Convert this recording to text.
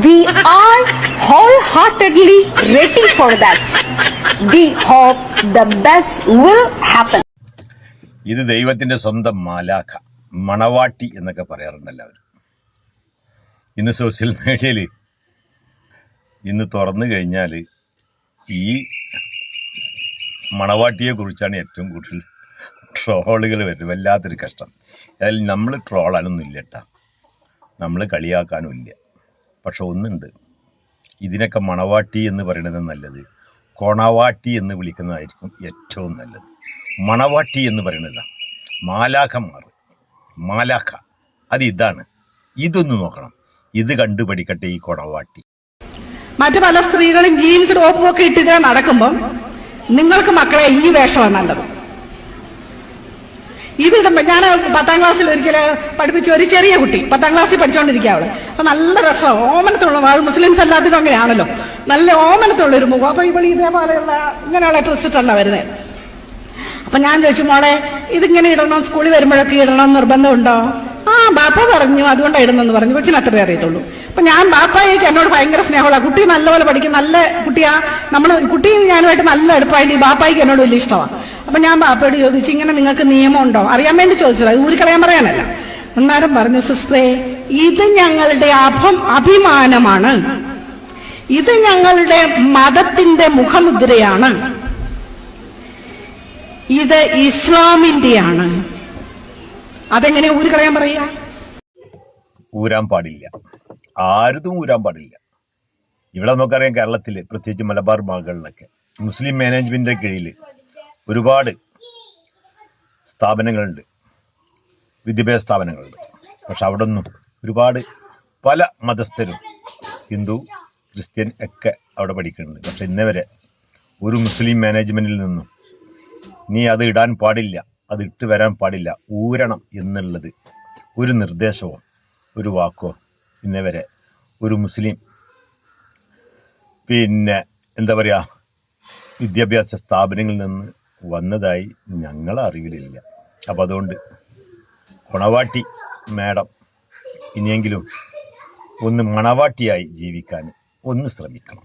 We are wholeheartedly ready for that. We hope the best will happen. ഇത് ദൈവത്തിൻ്റെ സ്വന്തം മാലാഖ, മണവാട്ടി എന്നൊക്കെ പറയാറുണ്ട് എല്ലാവരും. ഇന്ന് സോഷ്യൽ മീഡിയയിൽ ഇന്ന് തുറന്നു കഴിഞ്ഞാൽ ഈ മണവാട്ടിയെ കുറിച്ചാണ് ഏറ്റവും കൂടുതൽ ട്രോളുകൾ വരുന്നത്. വല്ലാത്തൊരു കഷ്ടം. അതിൽ നമ്മൾ ട്രോളാനൊന്നും ഇല്ല കേട്ടോ, നമ്മൾ കളിയാക്കാനും ഇല്ല. പക്ഷെ ഒന്നുണ്ട്, ഇതിനൊക്കെ മണവാട്ടി എന്ന് പറയുന്നത് നല്ലത് കൊണവാട്ടി എന്ന് വിളിക്കുന്നതായിരിക്കും ഏറ്റവും നല്ലത്. മണവാട്ടി എന്ന് പറയുന്നത് മാലാഖമാർ, മാലാഖ അത് ഇതാണ്. ഇതൊന്ന് നോക്കണം, ഇത് കണ്ടു പഠിക്കട്ടെ ഈ കൊണവാട്ടി. മറ്റു പല സ്ത്രീകളും ജീൻസ് ടോപ്പൊക്കെ ഇട്ടിട്ട് നടക്കുമ്പം നിങ്ങൾക്ക് മക്കളെ ഈ വേഷമാണ് നല്ലത്. ഇത് ഞാൻ 10ാം ക്ലാസ്സിൽ ഒരിക്കലും പഠിപ്പിച്ച ഒരു ചെറിയ കുട്ടി, 10ാം ക്ലാസ്സിൽ പഠിച്ചുകൊണ്ടിരിക്കുക അവള്. അപ്പൊ നല്ല രസം, ഓമനത്തുള്ള, അത് മുസ്ലിംസ് എല്ലാത്തിനും അങ്ങനെയാണല്ലോ, നല്ല ഓമനത്തുള്ള ഒരു മുഖം. അപ്പൊ ഇവിടെ ഇതേപോലെയുള്ള ഇങ്ങനെയുള്ള ഡ്രസ് ഇട്ടല്ല വരുന്നത്. അപ്പൊ ഞാൻ ചോദിച്ചു, മോളെ ഇതിങ്ങനെ ഇടണം, സ്കൂളിൽ വരുമ്പോഴൊക്കെ ഇടണം നിർബന്ധമുണ്ടോ? ബാപ്പ പറഞ്ഞു അതുകൊണ്ടാണ് ഇടുന്നെന്ന് പറഞ്ഞു. കൊച്ചിന് അത്രേ അറിയത്തുള്ളൂ. അപ്പൊ ഞാൻ ബാപ്പായിക്ക് എന്നോട് ഭയങ്കര സ്നേഹമുള്ള കുട്ടി, നല്ലപോലെ പഠിക്കും, നല്ല കുട്ടിയാ, നമ്മള് കുട്ടി ഞാനുമായിട്ട് നല്ല അടുപ്പായിട്ട് ഈ ബാപ്പായിക്ക് എന്നോട് വലിയ ഇഷ്ടമാണ്. അപ്പൊ ഞാൻ ബാപ്പയോട് ചോദിച്ചു, ഇങ്ങനെ നിങ്ങൾക്ക് നിയമം ഉണ്ടോ അറിയാൻ വേണ്ടി ചോദിച്ചത്, അത് ഊരിക്കളയാൻ പറയാനല്ല. അന്നേരം പറഞ്ഞു, സിസ്റ്ററെ ഇത് ഞങ്ങളുടെ അഭിമാനമാണ്, ഇത് ഞങ്ങളുടെ മതത്തിന്റെ മുഖമുദ്രയാണ്, ഇത് ഇസ്ലാമിന്റെയാണ്. അതെങ്ങനെ ഊരിക്കളയാൻ പറയാ? ഊരാൻ പാടില്ല, ആരും ഊരാൻ പാടില്ല. ഇവിടെ നമുക്കറിയാം, കേരളത്തിൽ പ്രത്യേകിച്ച് മലബാർ ഭാഗങ്ങളിലൊക്കെ മുസ്ലിം മാനേജ്മെന്റിന്റെ കീഴിൽ ഒരുപാട് സ്ഥാപനങ്ങളുണ്ട്, വിദ്യാഭ്യാസ സ്ഥാപനങ്ങളുണ്ട്. പക്ഷെ അവിടെ ഒന്നും ഒരുപാട് പല മതസ്ഥരും, ഹിന്ദു ക്രിസ്ത്യൻ ഒക്കെ അവിടെ പഠിക്കുന്നുണ്ട്. പക്ഷെ ഇന്നവരെ ഒരു മുസ്ലിം മാനേജ്മെന്റിൽ നിന്നും നീ അത് ഇടാൻ പാടില്ല, അത് ഇട്ട് വരാൻ പാടില്ല, ഊരണം എന്നുള്ളത് ഒരു നിർദ്ദേശമോ ഒരു വാക്കോ ഇന്നവരെ ഒരു മുസ്ലിം എന്താ പറയുക വിദ്യാഭ്യാസ സ്ഥാപനങ്ങളിൽ നിന്ന് വന്നതായി ഞങ്ങളെ അറിവിലില്ല. അപ്പം അതുകൊണ്ട് കൊണവാട്ടി മാഡം ഇനിയെങ്കിലും ഒന്ന് മണവാട്ടിയായി ജീവിക്കാൻ ഒന്ന് ശ്രമിക്കണം.